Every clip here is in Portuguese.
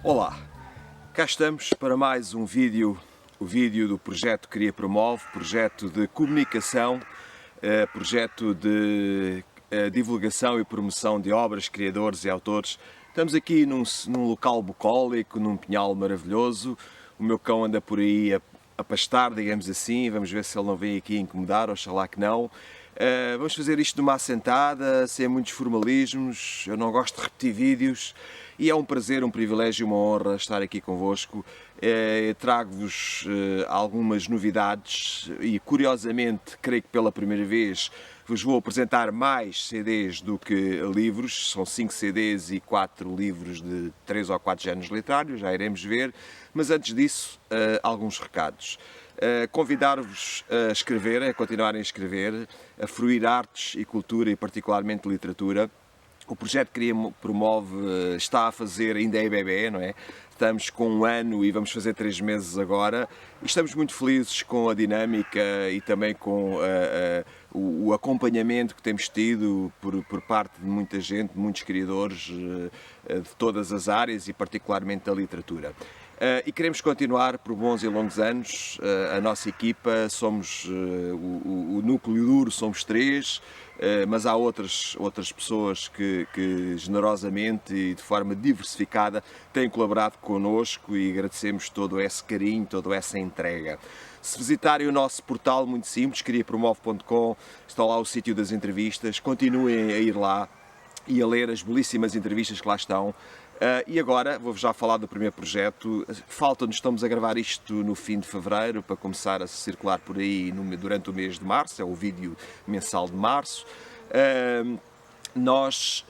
Olá, cá estamos para mais um vídeo, o vídeo do projeto Cria Promove, projeto de comunicação, projeto de divulgação e promoção de obras, criadores e autores. Estamos aqui num local bucólico, num pinhal maravilhoso. O meu cão anda por aí a pastar, digamos assim, vamos ver se ele não vem aqui incomodar, oxalá que não. Vamos fazer isto numa assentada, sem muitos formalismos. Eu não gosto de repetir vídeos e é um prazer, um privilégio e uma honra estar aqui convosco. Trago-vos algumas novidades e, curiosamente, creio que pela primeira vez vos vou apresentar mais CDs do que livros. São 5 CDs e 4 livros de 3 ou 4 géneros literários, já iremos ver. Mas antes disso, alguns recados. Convidar-vos a escrever, a continuarem a escrever, a fruir artes e cultura e particularmente literatura. O projeto Cria Promove está a fazer, ainda é bebê, não é? Estamos com 1 ano e vamos fazer 3 meses agora e estamos muito felizes com a dinâmica e também com o acompanhamento que temos tido por parte de muita gente, de muitos criadores de todas as áreas e particularmente da literatura. E queremos continuar por bons e longos anos. A nossa equipa, somos o núcleo duro, somos 3, mas há outras pessoas que generosamente e de forma diversificada têm colaborado connosco e agradecemos todo esse carinho, toda essa entrega. Se visitarem o nosso portal, muito simples, criapromove.com, está lá o sítio das entrevistas, continuem a ir lá e a ler as belíssimas entrevistas que lá estão. E agora vou-vos já falar do primeiro projeto. Falta-nos, estamos a gravar isto no fim de fevereiro para começar a circular por aí durante o mês de março, é o vídeo mensal de março. Nós,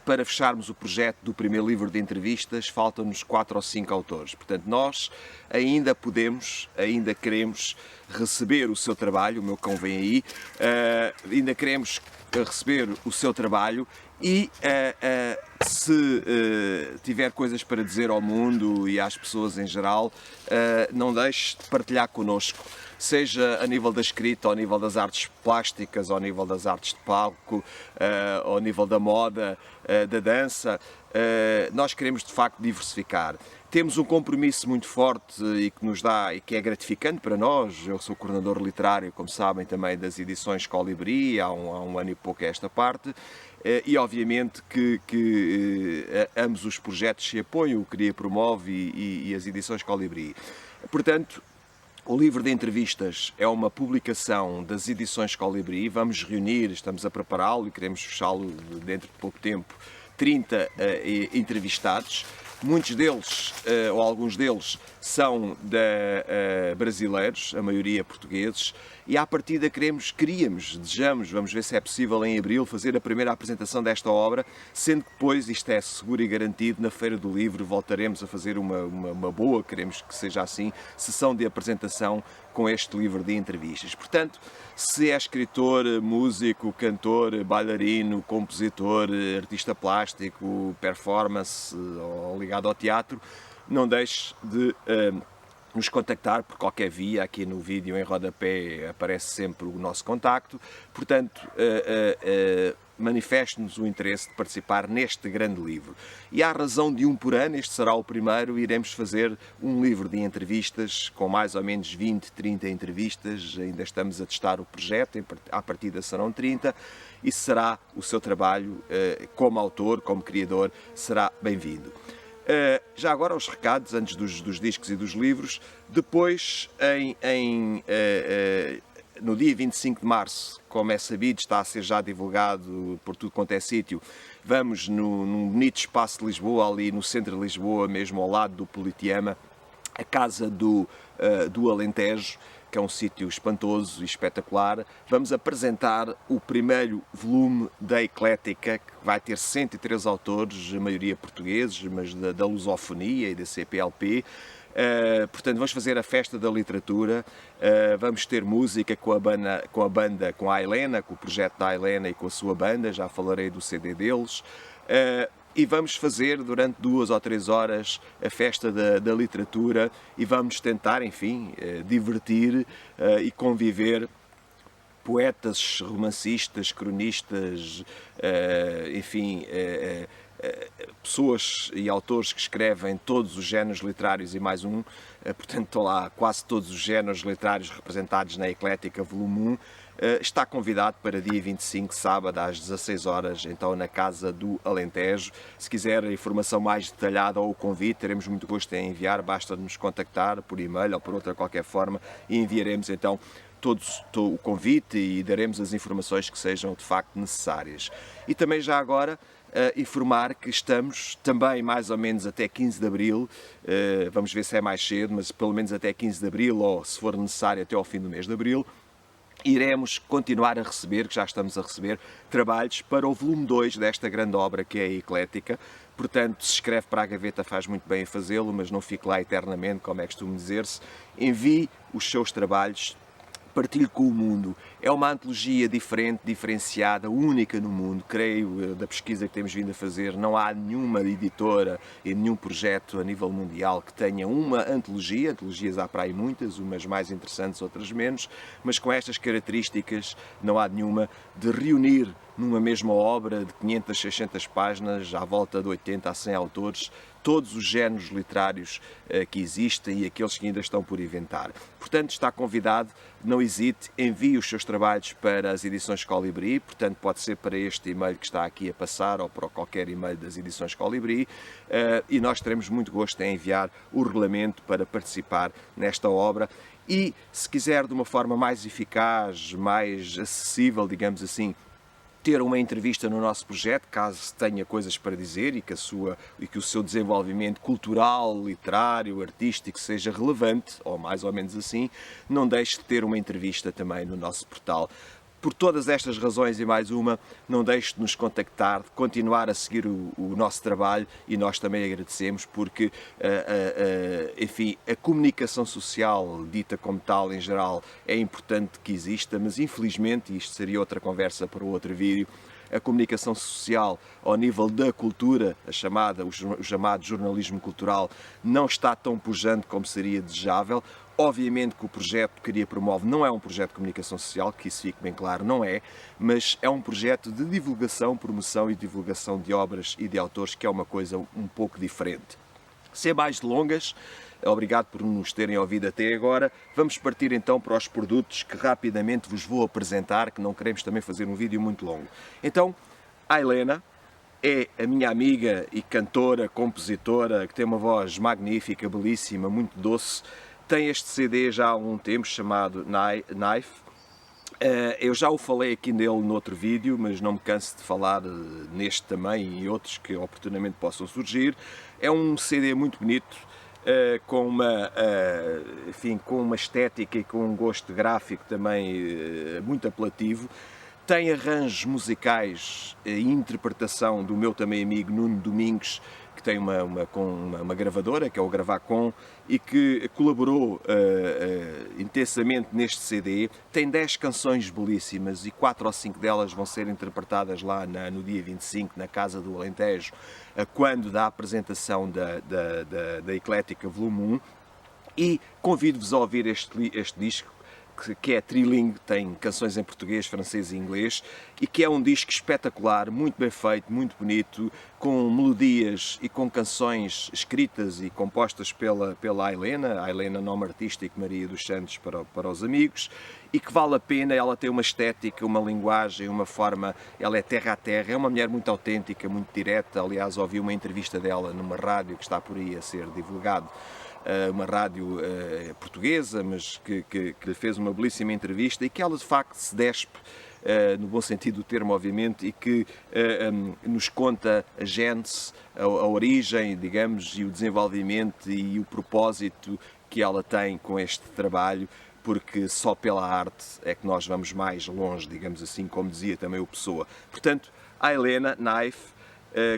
para fecharmos o projeto do primeiro livro de entrevistas, faltam-nos 4 ou 5 autores. Portanto, nós ainda queremos receber o seu trabalho, o meu cão vem aí, ainda queremos receber o seu trabalho e se tiver coisas para dizer ao mundo e às pessoas em geral, não deixe de partilhar connosco, seja a nível da escrita, ao nível das artes plásticas, ao nível das artes de palco, ao nível da moda, da dança. Nós queremos de facto diversificar. Temos um compromisso muito forte e que nos dá e que é gratificante para nós. Eu sou coordenador literário, como sabem, também das edições Colibri, há um ano e pouco a esta parte, e obviamente que ambos os projetos se apoiam, o Cria Promove e as edições Colibri. Portanto, o livro de entrevistas é uma publicação das edições Colibri. Vamos reunir, estamos a prepará-lo e queremos fechá-lo dentro de pouco tempo, 30 entrevistados. Muitos deles, ou alguns deles, são brasileiros, a maioria portugueses, e à partida desejamos, vamos ver se é possível em abril, fazer a primeira apresentação desta obra, sendo que depois, isto é seguro e garantido, na Feira do Livro voltaremos a fazer uma boa, queremos que seja assim, sessão de apresentação com este livro de entrevistas. Portanto, se é escritor, músico, cantor, bailarino, compositor, artista plástico, performance ou ligado ao teatro, não deixe de nos contactar por qualquer via. Aqui no vídeo em rodapé aparece sempre o nosso contacto. Portanto, manifeste-nos o interesse de participar neste grande livro. E à razão de um por ano, este será o primeiro, iremos fazer um livro de entrevistas com mais ou menos 20, 30 entrevistas. Ainda estamos a testar o projeto, à partida serão 30, e será o seu trabalho como autor, como criador, será bem-vindo. Já agora os recados, antes dos discos e dos livros. Depois, no dia 25 de março, como é sabido, está a ser já divulgado por tudo quanto é sítio, vamos num bonito espaço de Lisboa, ali no centro de Lisboa, mesmo ao lado do Politeama, a Casa do Alentejo, que é um sítio espantoso e espetacular. Vamos apresentar o primeiro volume da Eclética, que vai ter 103 autores, a maioria portugueses, mas da lusofonia e da CPLP. Portanto, vamos fazer a festa da literatura, vamos ter música com a Helena, com o projeto da Helena e com a sua banda, já falarei do CD deles. E vamos fazer durante 2 ou 3 horas a festa da literatura e vamos tentar, enfim, divertir e conviver poetas, romancistas, cronistas, enfim, pessoas e autores que escrevem todos os géneros literários e mais um, portanto estão lá quase todos os géneros literários representados na Eclética Volume 1, está convidado para dia 25, sábado, às 16 horas, então na Casa do Alentejo. Se quiser informação mais detalhada ou o convite, teremos muito gosto em enviar, basta nos contactar por e-mail ou por outra qualquer forma e enviaremos então o convite e daremos as informações que sejam de facto necessárias. E também já agora informar que estamos também mais ou menos até 15 de Abril, vamos ver se é mais cedo, mas pelo menos até 15 de Abril ou se for necessário até ao fim do mês de Abril, iremos continuar a receber, que já estamos a receber, trabalhos para o volume 2 desta grande obra que é a Eclética. Portanto, se escreve para a gaveta faz muito bem a fazê-lo, mas não fique lá eternamente, como é costume dizer-se. Envie os seus trabalhos, partilhe com o mundo. É uma antologia diferente, diferenciada, única no mundo. Creio, da pesquisa que temos vindo a fazer, não há nenhuma editora e nenhum projeto a nível mundial que tenha uma antologia. Antologias há para aí muitas, umas mais interessantes, outras menos, mas com estas características não há nenhuma, de reunir numa mesma obra de 500, 600 páginas, à volta de 80 a 100 autores, todos os géneros literários que existem e aqueles que ainda estão por inventar. Portanto, está convidado, não hesite, envie os seus trabalhos para as edições Colibri, portanto pode ser para este e-mail que está aqui a passar ou para qualquer e-mail das edições Colibri, e nós teremos muito gosto em enviar o regulamento para participar nesta obra. E, se quiser de uma forma mais eficaz, mais acessível, digamos assim, ter uma entrevista no nosso projeto, caso tenha coisas para dizer e que o seu desenvolvimento cultural, literário, artístico seja relevante, ou mais ou menos assim, não deixe de ter uma entrevista também no nosso portal. Por todas estas razões e mais uma, não deixe de nos contactar, de continuar a seguir o nosso trabalho e nós também agradecemos porque, enfim, a comunicação social, dita como tal em geral, é importante que exista, mas infelizmente, isto seria outra conversa para outro vídeo, a comunicação social ao nível da cultura, o chamado jornalismo cultural, não está tão pujante como seria desejável. Obviamente que o projeto que Cria Promove não é um projeto de comunicação social, que isso fique bem claro, não é, mas é um projeto de divulgação, promoção e divulgação de obras e de autores, que é uma coisa um pouco diferente. Sem mais delongas, obrigado por nos terem ouvido até agora. Vamos partir então para os produtos que rapidamente vos vou apresentar, que não queremos também fazer um vídeo muito longo. Então, a Helena é a minha amiga e cantora, compositora, que tem uma voz magnífica, belíssima, muito doce. Tem este CD já há um tempo chamado Knife. Eu já o falei aqui nele noutro vídeo, mas não me canso de falar neste também e outros que oportunamente possam surgir. É um CD muito bonito, enfim, com uma estética e com um gosto gráfico também muito apelativo. Tem arranjos musicais e interpretação do meu também amigo Nuno Domingues, que tem uma gravadora, que é o Gravacom, e que colaborou intensamente neste CD. Tem 10 canções belíssimas e 4 ou 5 delas vão ser interpretadas lá no dia 25, na Casa do Alentejo, quando da apresentação da Eclética Volume 1. E convido-vos a ouvir este disco, que é trilingue, tem canções em português, francês e inglês, e que é um disco espetacular, muito bem feito, muito bonito, com melodias e com canções escritas e compostas pela Helena, a Helena, nome artístico Maria dos Santos para os amigos, e que vale a pena. Ela tem uma estética, uma linguagem, uma forma, ela é terra a terra, é uma mulher muito autêntica, muito direta. Aliás, ouvi uma entrevista dela numa rádio que está por aí a ser divulgado, uma rádio portuguesa, mas que lhe fez uma belíssima entrevista e que ela de facto se despe, no bom sentido do termo, obviamente, e que nos conta a gênese, a origem, digamos, e o desenvolvimento e o propósito que ela tem com este trabalho, porque só pela arte é que nós vamos mais longe, digamos assim, como dizia também o Pessoa. Portanto, a Helena, Knife,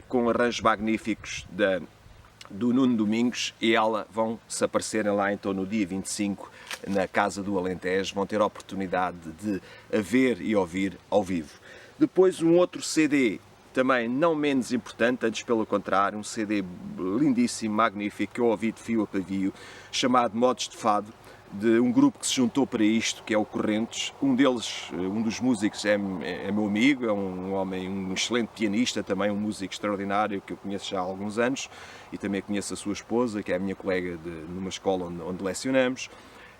com arranjos magníficos do Nuno Domingos e ela vão se aparecerem lá então no dia 25 na Casa do Alentejo, vão ter a oportunidade de a ver e ouvir ao vivo. Depois um outro CD, também não menos importante, antes pelo contrário, um CD lindíssimo, magnífico, que eu ouvi de fio a pavio, chamado Modos de Fado, de um grupo que se juntou para isto, que é o Correntes. Um deles, um dos músicos, é meu amigo, é um homem, um excelente pianista, também um músico extraordinário que eu conheço já há alguns anos, e também conheço a sua esposa, que é a minha colega numa escola onde lecionamos,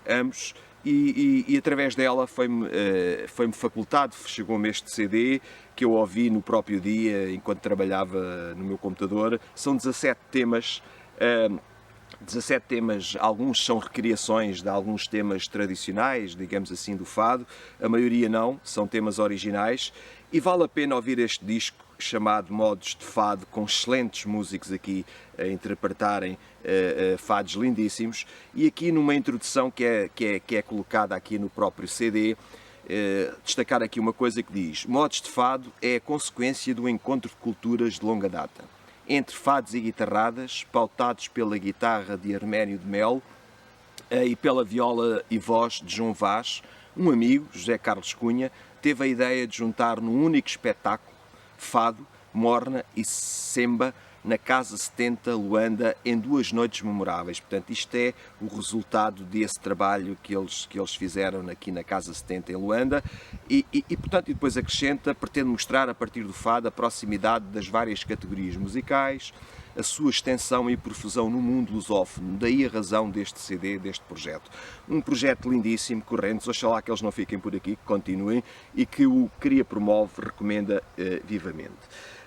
ambos. E através dela foi-me facultado, chegou-me este CD, que eu ouvi no próprio dia, enquanto trabalhava no meu computador. São 17 temas, 17 temas, alguns são recriações de alguns temas tradicionais, digamos assim, do fado, a maioria não, são temas originais, e vale a pena ouvir este disco chamado Modos de Fado, com excelentes músicos aqui a interpretarem fados lindíssimos, e aqui numa introdução que é colocada aqui no próprio CD, destacar aqui uma coisa que diz: Modos de Fado é a consequência do encontro de culturas de longa data, entre fados e guitarradas, pautados pela guitarra de Arménio de Melo e pela viola e voz de João Vaz. Um amigo, José Carlos Cunha, teve a ideia de juntar num único espetáculo fado, morna e semba na Casa 70 Luanda em 2 noites memoráveis. Portanto, isto é o resultado desse trabalho que eles fizeram aqui na Casa 70 em Luanda e depois acrescenta, pretende mostrar a partir do fado a proximidade das várias categorias musicais, a sua extensão e profusão no mundo lusófono, daí a razão deste CD, deste projeto. Um projeto lindíssimo, Correntes, oxalá que eles não fiquem por aqui, que continuem, e que o Cria Promove recomenda vivamente.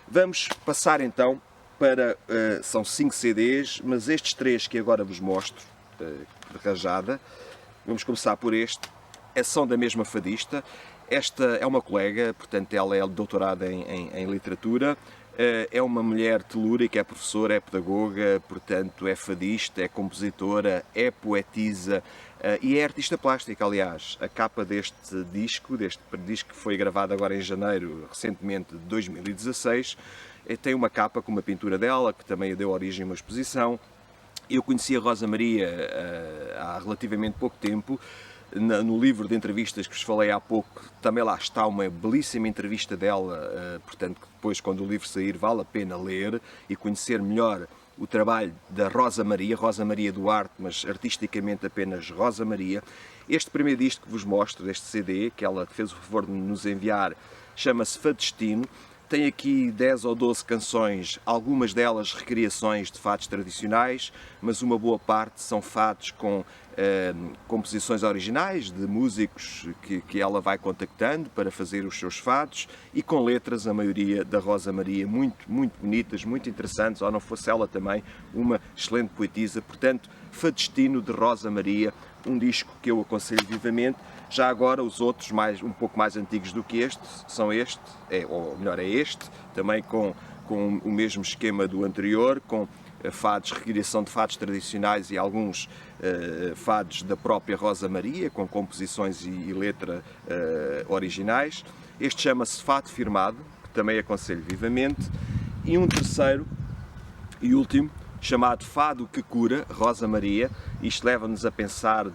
Vamos passar então para, são 5 CDs, mas estes 3 que agora vos mostro, de rajada, vamos começar por este, são da mesma fadista. Esta é uma colega, portanto ela é doutorada em literatura, é uma mulher telúrica, é professora, é pedagoga, portanto é fadista, é compositora, é poetisa e é artista plástica. Aliás, a capa deste disco que foi gravado agora em janeiro, recentemente, de 2016, tem uma capa com uma pintura dela, que também deu origem a uma exposição. Eu conheci a Rosa Maria há relativamente pouco tempo. No livro de entrevistas que vos falei há pouco, também lá está uma belíssima entrevista dela, portanto, depois, quando o livro sair, vale a pena ler e conhecer melhor o trabalho da Rosa Maria Duarte, mas artisticamente apenas Rosa Maria. Este primeiro disco que vos mostro, deste CD, que ela fez o favor de nos enviar, chama-se Fadestino. Tem aqui 10 ou 12 canções, algumas delas recriações de fados tradicionais, mas uma boa parte são fados com composições originais de músicos que ela vai contactando para fazer os seus fados, e com letras, a maioria da Rosa Maria, muito, muito bonitas, muito interessantes, ou não fosse ela também uma excelente poetisa. Portanto, Fadestino, de Rosa Maria, um disco que eu aconselho vivamente. Já agora, os outros, um pouco mais antigos do que este, são este, ou melhor, é este, também com o mesmo esquema do anterior, com fados, recriação de fados tradicionais e alguns fados da própria Rosa Maria, com composições e letra originais. Este chama-se Fado Firmado, que também aconselho vivamente. E um terceiro e último, chamado Fado que Cura, Rosa Maria. Isto leva-nos a pensar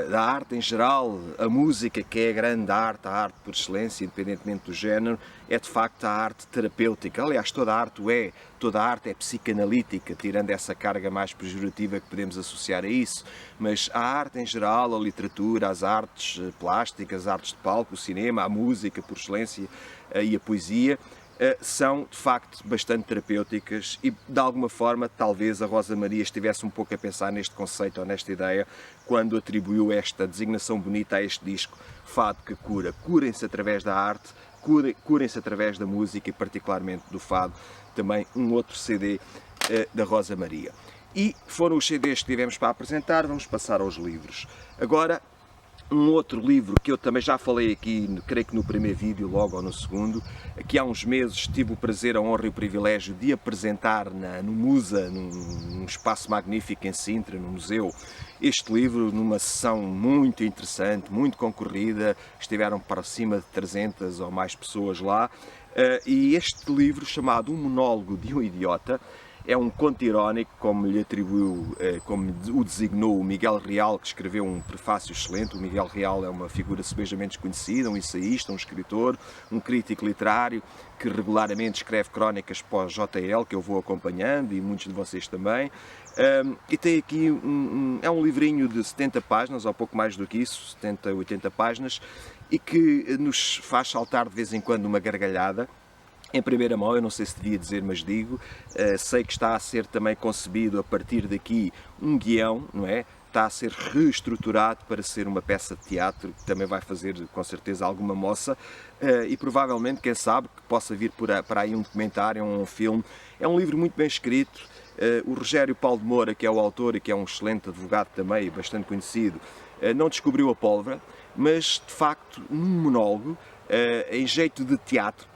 da arte em geral, a música, que é a grande arte, a arte por excelência, independentemente do género, é de facto a arte terapêutica. Aliás, toda a arte é psicanalítica, tirando essa carga mais pejorativa que podemos associar a isso, mas a arte em geral, a literatura, as artes plásticas, as artes de palco, o cinema, a música por excelência e a poesia, são de facto bastante terapêuticas, e de alguma forma talvez a Rosa Maria estivesse um pouco a pensar neste conceito ou nesta ideia quando atribuiu esta designação bonita a este disco, Fado que Cura. Curem-se através da arte, curem-se através da música e particularmente do fado. Também um outro CD da Rosa Maria. E foram os CDs que tivemos para apresentar. Vamos passar aos livros. Agora, um outro livro que eu também já falei aqui, creio que no primeiro vídeo, logo ou no segundo, que há uns meses tive o prazer, a honra e o privilégio de apresentar no Musa, num espaço magnífico em Sintra, no museu, este livro numa sessão muito interessante, muito concorrida, estiveram para cima de 300 ou mais pessoas lá, e este livro, chamado Um Monólogo de um Idiota, É um conto irónico, como lhe atribuiu, como o designou o Miguel Real, que escreveu um prefácio excelente. O Miguel Real é uma figura sebejamente desconhecida, um ensaísta, um escritor, um crítico literário, que regularmente escreve crónicas para o JL, que eu vou acompanhando, e muitos de vocês também. E tem aqui é um livrinho de 70 páginas, ou pouco mais do que isso, 70, 80 páginas, e que nos faz saltar de vez em quando uma gargalhada. Em primeira mão, eu não sei se devia dizer, mas digo, sei que está a ser também concebido a partir daqui um guião, não é? Está a ser reestruturado para ser uma peça de teatro, que também vai fazer com certeza alguma moça, e provavelmente, quem sabe, que possa vir para aí um documentário, um filme. É um livro muito bem escrito. O Rogério Paulo de Moura, que é o autor e que é um excelente advogado também, bastante conhecido, não descobriu a pólvora, mas de facto, num monólogo, em jeito de teatro,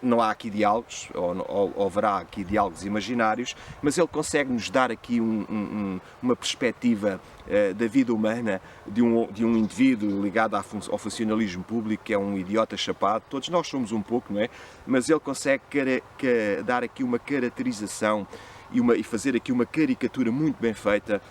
não há aqui diálogos, ou haverá aqui diálogos imaginários, mas ele consegue-nos dar aqui uma perspectiva da vida humana de um indivíduo ligado ao funcionalismo público, que é um idiota chapado. Todos nós somos um pouco, não é? Mas ele consegue dar aqui uma caracterização e fazer aqui uma caricatura muito bem feita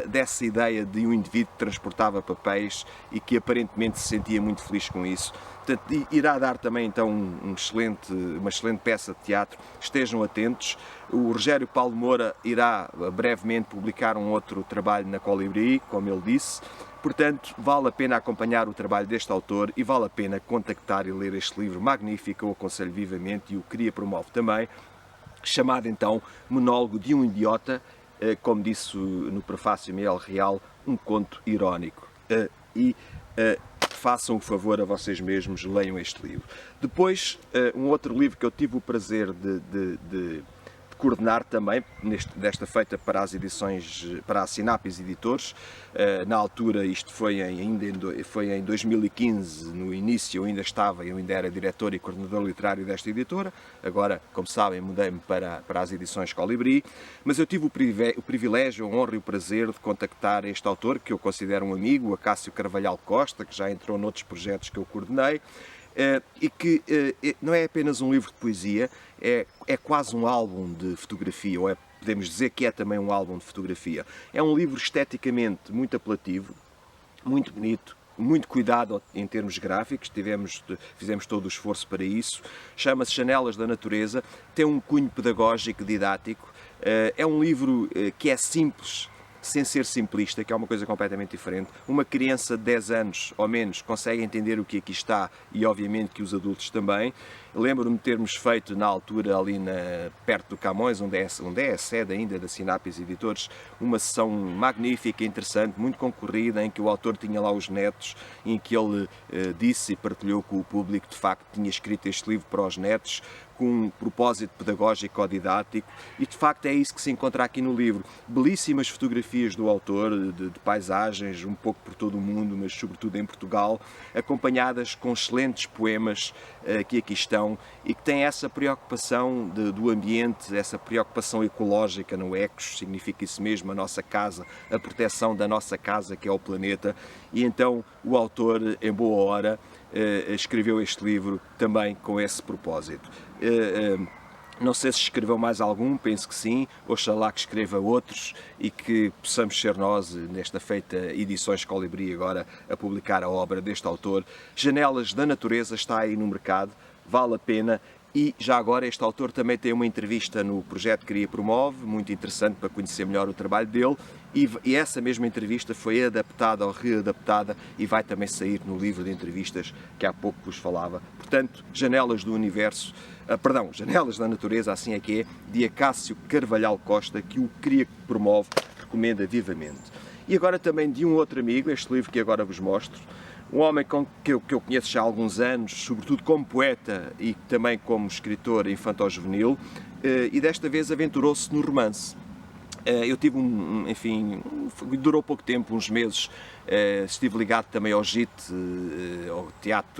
dessa ideia de um indivíduo que transportava papéis e que aparentemente se sentia muito feliz com isso. Portanto, irá dar também então uma excelente peça de teatro. Estejam atentos. O Rogério Paulo Moura irá brevemente publicar um outro trabalho na Colibri, como ele disse. Portanto, vale a pena acompanhar o trabalho deste autor e vale a pena contactar e ler este livro magnífico. Eu aconselho vivamente e o queria promover também, chamado então Monólogo de um Idiota, como disse no prefácio Miguel Real, um conto irónico. Façam o favor a vocês mesmos, leiam este livro. Depois, um outro livro que eu tive o prazer de coordenar também, desta feita para as edições, para a Sinapis Editores. Na altura, isto foi em 2015, no início eu ainda era diretor e coordenador literário desta editora. Agora, como sabem, mudei-me para as edições Colibri, mas eu tive o privilégio, a honra e o prazer de contactar este autor, que eu considero um amigo, o Acácio Carvalhal Costa, que já entrou noutros projetos que eu coordenei, e que não é apenas um livro de poesia, é quase um álbum de fotografia, ou podemos dizer que é também um álbum de fotografia. É um livro esteticamente muito apelativo, muito bonito, muito cuidado em termos gráficos, fizemos todo o esforço para isso. Chama-se Janelas da Natureza, tem um cunho pedagógico, didático. É um livro que é simples, sem ser simplista, que é uma coisa completamente diferente. Uma criança de 10 anos ou menos consegue entender o que aqui está e obviamente que os adultos também. Lembro-me de termos feito na altura ali perto do Camões, onde é a sede ainda da Sinapis Editores, uma sessão magnífica, interessante, muito concorrida, em que o autor tinha lá os netos, em que ele disse e partilhou com o público que de facto tinha escrito este livro para os netos, com um propósito pedagógico ou didático, e de facto é isso que se encontra aqui no livro. Belíssimas fotografias do autor, de paisagens, um pouco por todo o mundo, mas sobretudo em Portugal, acompanhadas com excelentes poemas que aqui estão, e que têm essa preocupação do ambiente, essa preocupação ecológica, no Ecos, significa isso mesmo, a nossa casa, a proteção da nossa casa, que é o planeta, e então o autor, em boa hora, escreveu este livro também com esse propósito. Não sei se escreveu mais algum, penso que sim, oxalá que escreva outros e que possamos ser nós, nesta feita Edições Colibri, agora a publicar a obra deste autor. Janelas da Natureza está aí no mercado, vale a pena. E já agora este autor também tem uma entrevista no projeto Cria Promove, muito interessante para conhecer melhor o trabalho dele, e essa mesma entrevista foi adaptada ou readaptada e vai também sair no livro de entrevistas que há pouco vos falava. Portanto, Janelas do Universo, Janelas da Natureza, assim é que é, de Acácio Carvalhal Costa, que o Cria Promove recomenda vivamente. E agora também de um outro amigo, este livro que agora vos mostro, um homem que eu conheço já há alguns anos, sobretudo como poeta e também como escritor infanto-juvenil, e desta vez aventurou-se no romance. Eu tive durou pouco tempo, uns meses, estive ligado também ao JIT, ao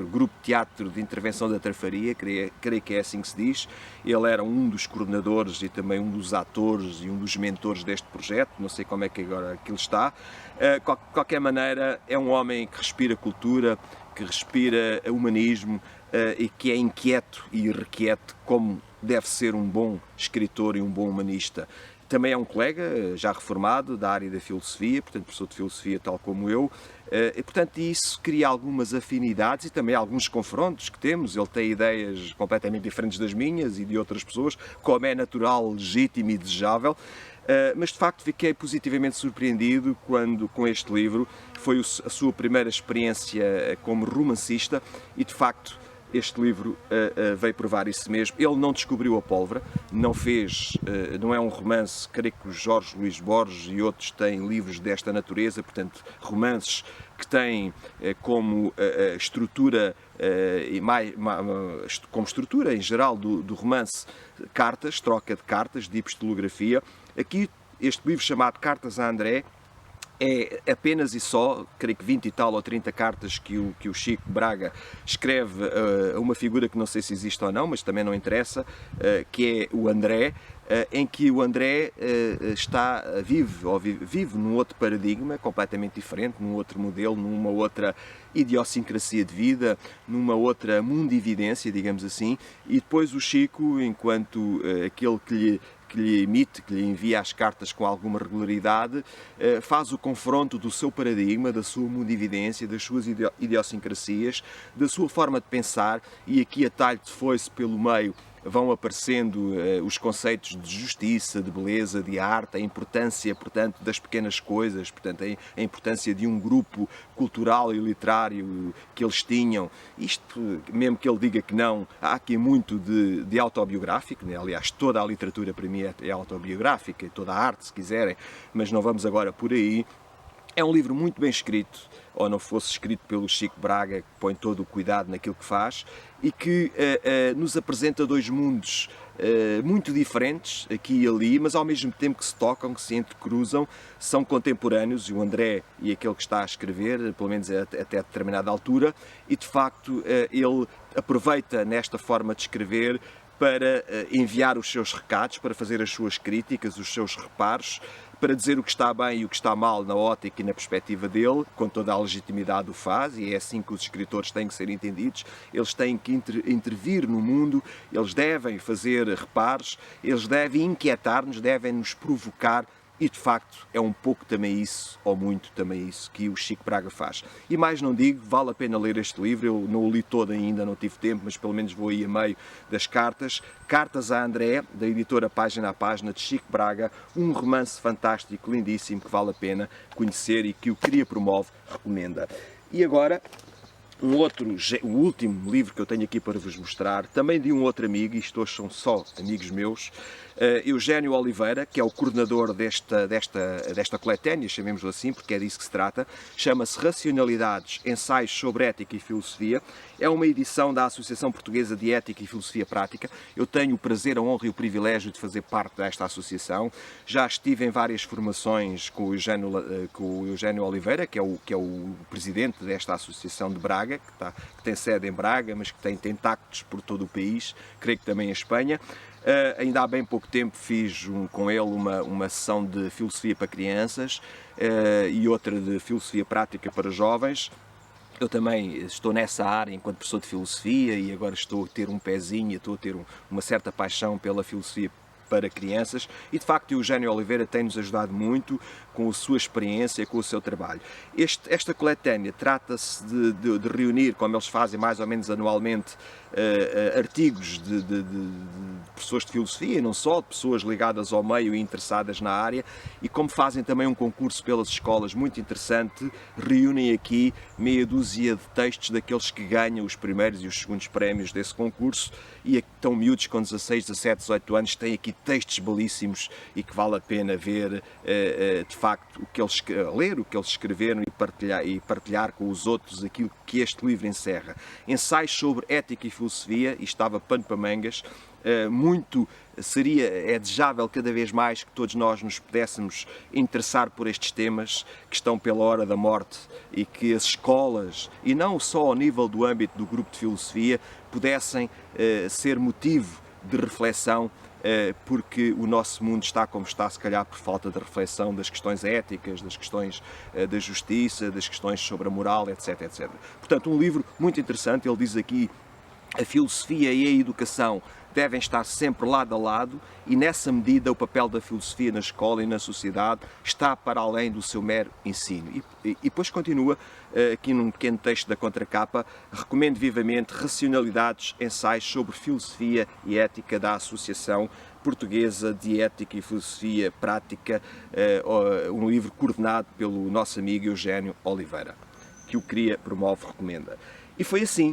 Grupo de Teatro de Intervenção da Trafaria, creio que é assim que se diz. Ele era um dos coordenadores e também um dos atores e um dos mentores deste projeto, não sei como é que agora aquilo está. De qualquer maneira, é um homem que respira cultura, que respira humanismo, e que é inquieto e irrequieto como deve ser um bom escritor e um bom humanista. Também é um colega, já reformado, da área da filosofia, portanto, professor de filosofia tal como eu, e, portanto, isso cria algumas afinidades e também alguns confrontos que temos. Ele tem ideias completamente diferentes das minhas e de outras pessoas, como é natural, legítimo e desejável, mas de facto fiquei positivamente surpreendido com este livro. Foi a sua primeira experiência como romancista e, de facto, este livro veio provar isso mesmo. Ele não descobriu a pólvora, não é um romance. Creio que o Jorge Luís Borges e outros têm livros desta natureza, portanto, romances que têm como estrutura, como estrutura em geral do romance, cartas, troca de cartas, de epistolografia. Aqui, este livro chamado Cartas a André, é apenas e só, creio que 20 e tal ou 30 cartas que o Chico Braga escreve a uma figura que não sei se existe ou não, mas também não interessa, que é o André, em que o André vive num outro paradigma completamente diferente, num outro modelo, numa outra idiosincrasia de vida, numa outra mundividência, digamos assim, e depois o Chico, enquanto aquele que lhe emite, que lhe envia as cartas com alguma regularidade, faz o confronto do seu paradigma, da sua mundividência, das suas idiosincrasias, da sua forma de pensar, e aqui a talho de foice pelo meio vão aparecendo os conceitos de justiça, de beleza, de arte, a importância, portanto, das pequenas coisas, portanto, a importância de um grupo cultural e literário que eles tinham. Isto, mesmo que ele diga que não, há aqui muito de autobiográfico, né? Aliás, toda a literatura para mim é autobiográfica, toda a arte, se quiserem, mas não vamos agora por aí. É um livro muito bem escrito, ou não fosse escrito pelo Chico Braga, que põe todo o cuidado naquilo que faz, e que nos apresenta dois mundos muito diferentes, aqui e ali, mas ao mesmo tempo que se tocam, que se entrecruzam, são contemporâneos, e o André e aquele que está a escrever, pelo menos até determinada altura, e de facto ele aproveita nesta forma de escrever para enviar os seus recados, para fazer as suas críticas, os seus reparos, para dizer o que está bem e o que está mal na ótica e na perspectiva dele, com toda a legitimidade o faz, e é assim que os escritores têm que ser entendidos. Eles têm que intervir no mundo, eles devem fazer reparos, eles devem inquietar-nos, devem nos provocar, e de facto é um pouco também isso, ou muito também isso, que o Chico Braga faz. E mais não digo, vale a pena ler este livro. Eu não o li todo ainda, não tive tempo, mas pelo menos vou aí a meio das cartas. Cartas a André, da editora Página a Página, de Chico Braga, um romance fantástico, lindíssimo, que vale a pena conhecer e que o Cria Promove recomenda. E agora, o último livro que eu tenho aqui para vos mostrar, também de um outro amigo, isto hoje são só amigos meus, Eugénio Oliveira, que é o coordenador desta coletânea, chamemos-lo assim, porque é disso que se trata. Chama-se Racionalidades, Ensaios sobre Ética e Filosofia. É uma edição da Associação Portuguesa de Ética e Filosofia Prática. Eu tenho o prazer, a honra e o privilégio de fazer parte desta associação. Já estive em várias formações com o Eugénio Oliveira, que é o presidente desta associação de Braga, que tem sede em Braga, mas que tem tentáculos por todo o país, creio que também em Espanha. Ainda há bem pouco tempo fiz com ele uma sessão de filosofia para crianças e outra de filosofia prática para jovens. Eu também estou nessa área enquanto professor de filosofia e agora estou a ter um pezinho, estou a ter uma certa paixão pela filosofia para crianças, e de facto o Eugénio Oliveira tem-nos ajudado muito com a sua experiência, com o seu trabalho. Esta coletânea trata-se de reunir, como eles fazem mais ou menos anualmente, artigos de pessoas de filosofia, e não só, de pessoas ligadas ao meio e interessadas na área, e como fazem também um concurso pelas escolas muito interessante, reúnem aqui meia dúzia de textos daqueles que ganham os primeiros e os segundos prémios desse concurso, e estão miúdos com 16, 17, 18 anos, têm aqui textos belíssimos e que vale a pena ver, de facto, ler o que eles escreveram e partilhar com os outros aquilo que este livro encerra. Ensaios sobre ética e filosofia, e estava pano para mangas. É desejável cada vez mais que todos nós nos pudéssemos interessar por estes temas que estão pela hora da morte, e que as escolas, e não só ao nível do âmbito do grupo de filosofia, pudessem ser motivo de reflexão, porque o nosso mundo está como está, se calhar por falta de reflexão das questões éticas, das questões da justiça, das questões sobre a moral, etc, etc. Portanto, um livro muito interessante. Ele diz aqui A filosofia e a educação devem estar sempre lado a lado e, nessa medida, o papel da filosofia na escola e na sociedade está para além do seu mero ensino. E depois continua, aqui num pequeno texto da contracapa, recomendo vivamente Racionalidades, ensaios sobre filosofia e ética da Associação Portuguesa de Ética e Filosofia Prática, um livro coordenado pelo nosso amigo Eugénio Oliveira, que o CRIA promove, recomenda. E foi assim.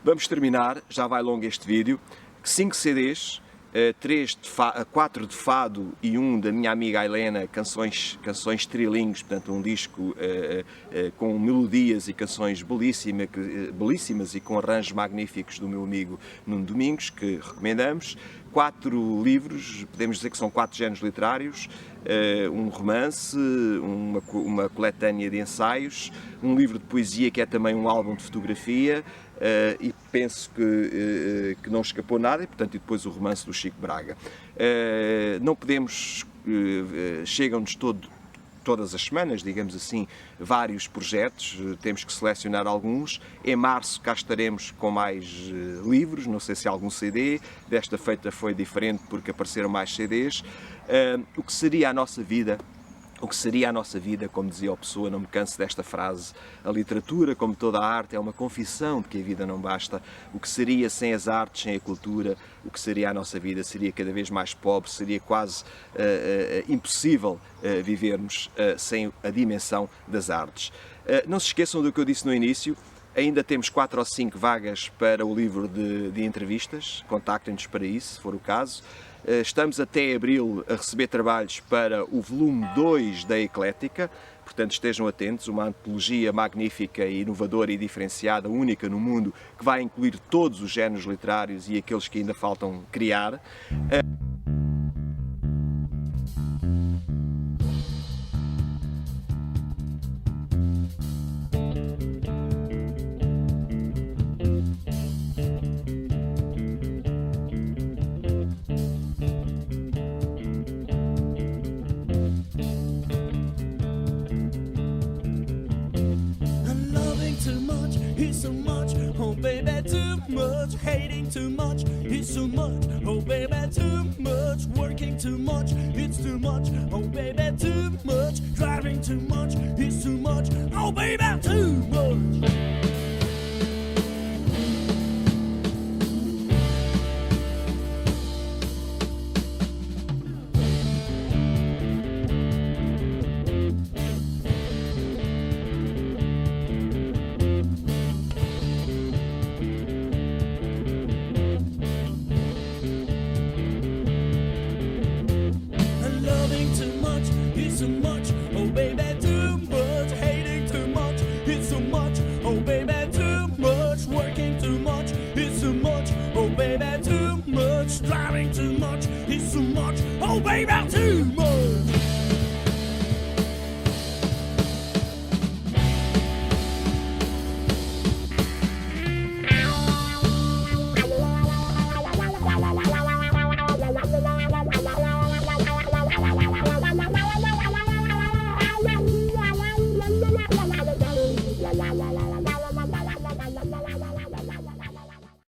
Vamos terminar, já vai longo este vídeo, 5 CDs, 4 de fado e um da minha amiga Helena, canções trilingues, portanto um disco com melodias e canções belíssimas e com arranjos magníficos do meu amigo Nuno Domingos, que recomendamos. 4 livros, podemos dizer que são 4 géneros literários, um romance, uma coletânea de ensaios, um livro de poesia que é também um álbum de fotografia, e penso que não escapou nada, e portanto, e depois o romance do Chico Braga. Não podemos, chegam-nos todas as semanas, digamos assim, vários projetos, temos que selecionar alguns. Em março cá estaremos com mais livros, não sei se há algum CD, desta feita foi diferente porque apareceram mais CDs. O que seria a nossa vida? O que seria a nossa vida, como dizia o Pessoa, não me canso desta frase, a literatura, como toda a arte, é uma confissão de que a vida não basta. O que seria sem as artes, sem a cultura, o que seria a nossa vida? Seria cada vez mais pobre, seria quase impossível vivermos sem a dimensão das artes. Não se esqueçam do que eu disse no início, ainda temos 4 ou 5 vagas para o livro de entrevistas, contactem-nos para isso, se for o caso. Estamos até abril a receber trabalhos para o volume 2 da Eclética, portanto estejam atentos, uma antologia magnífica, inovadora e diferenciada, única no mundo, que vai incluir todos os géneros literários e aqueles que ainda faltam criar. So much, oh baby, too much. Hating too much, it's too much. Oh baby, too much. Working too much, it's too much. Oh baby, too much. Driving too much, it's too much. Oh baby, too much. Too much, oh baby, too much. Hating too much, it's too much. Oh baby, too much. Working too much, it's too much. Oh baby, too much. Driving too much, it's too much. Oh baby, too